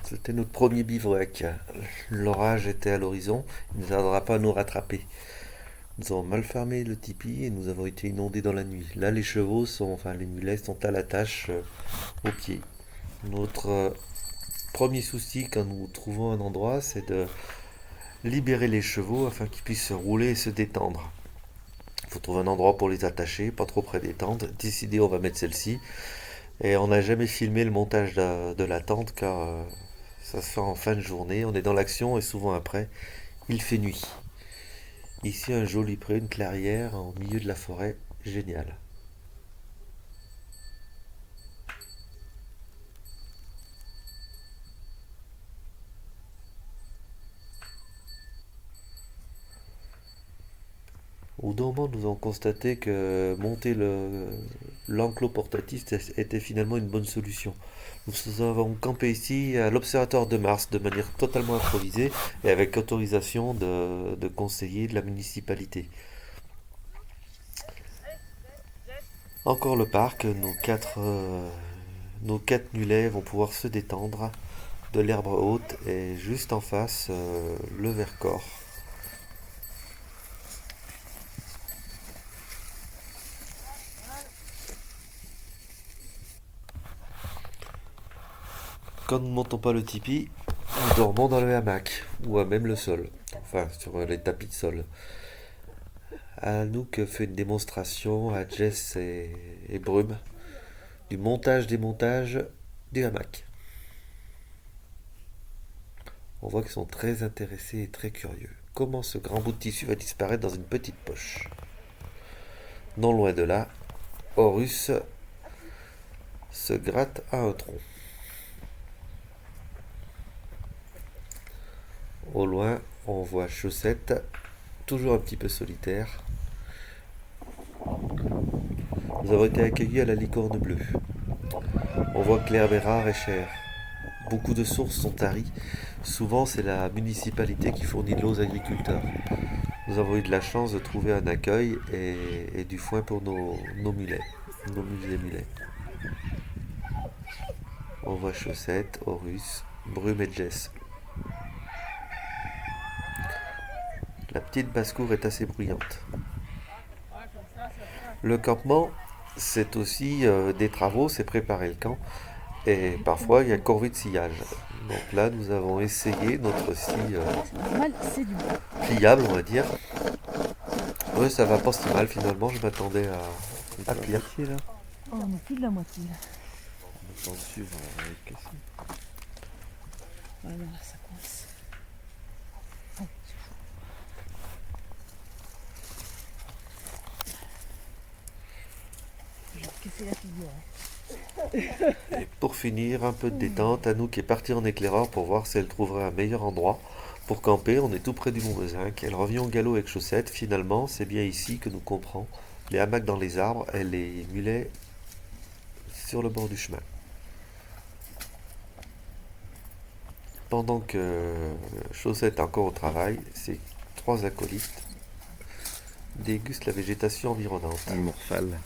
C'était notre premier bivouac. L'orage était à l'horizon, il ne tardera pas à nous rattraper. Nous avons mal fermé le tipi et nous avons été inondés dans la nuit. Là, les chevaux sont, enfin les mulets sont à la tâche au pied. Notre premier souci quand nous trouvons un endroit, c'est de libérer les chevaux afin qu'ils puissent rouler et se détendre. Il faut trouver un endroit pour les attacher, pas trop près des tentes. Décider, on va mettre celle-ci. Et on n'a jamais filmé le montage de la tente car ça se fait en fin de journée. On est dans l'action et souvent après, il fait nuit. Ici, un joli pré, une clairière au milieu de la forêt. Génial. Au dormant, nous avons constaté que monter l'enclos portatif était finalement une bonne solution. Nous avons campé ici à l'Observatoire de Mars de manière totalement improvisée et avec autorisation de conseillers de la municipalité. Encore le parc, nos quatre mulets vont pouvoir se détendre de l'herbe haute et juste en face le Vercors. Quand nous ne montons pas le tipi, nous dormons dans le hamac ou à même le sol, enfin sur les tapis de sol. Anouk fait une démonstration à Jess et Brume du montage-démontage du hamac. On voit qu'ils sont très intéressés et très curieux. Comment ce grand bout de tissu va disparaître dans une petite poche? Non loin de là, Horus se gratte à un tronc. Au loin, on voit Chaussette, toujours un petit peu solitaire. Nous avons été accueillis à la Licorne Bleue. On voit que l'herbe est rare et chère. Beaucoup de sources sont taries. Souvent, c'est la municipalité qui fournit de l'eau aux agriculteurs. Nous avons eu de la chance de trouver un accueil et du foin pour nos mulets, nos mulets. On voit Chaussette, Horus, Brume et Jess. La petite basse-cour est assez bruyante. Le campement, c'est aussi des travaux, c'est préparer le camp. Et parfois, il y a corvée de sillage. Donc là, nous avons essayé notre scie pliable, on va dire. Oui, ça va pas si mal finalement, je m'attendais à pire. Là. Oh, on a plus de la moitié là. On attend dessus, on va être cassé. Voilà, là, ça coince. Oh, je vais te casser la figure. Et pour finir, un peu de détente, Anouk est partie en éclaireur pour voir si elle trouverait un meilleur endroit pour camper. On est tout près du Mont Mezinc. Elle revient au galop avec Chaussette. Finalement, c'est bien ici que nous comprend les hamacs dans les arbres et les mulets sur le bord du chemin. Pendant que Chaussette est encore au travail, ses trois acolytes dégustent la végétation environnante. Un morphale.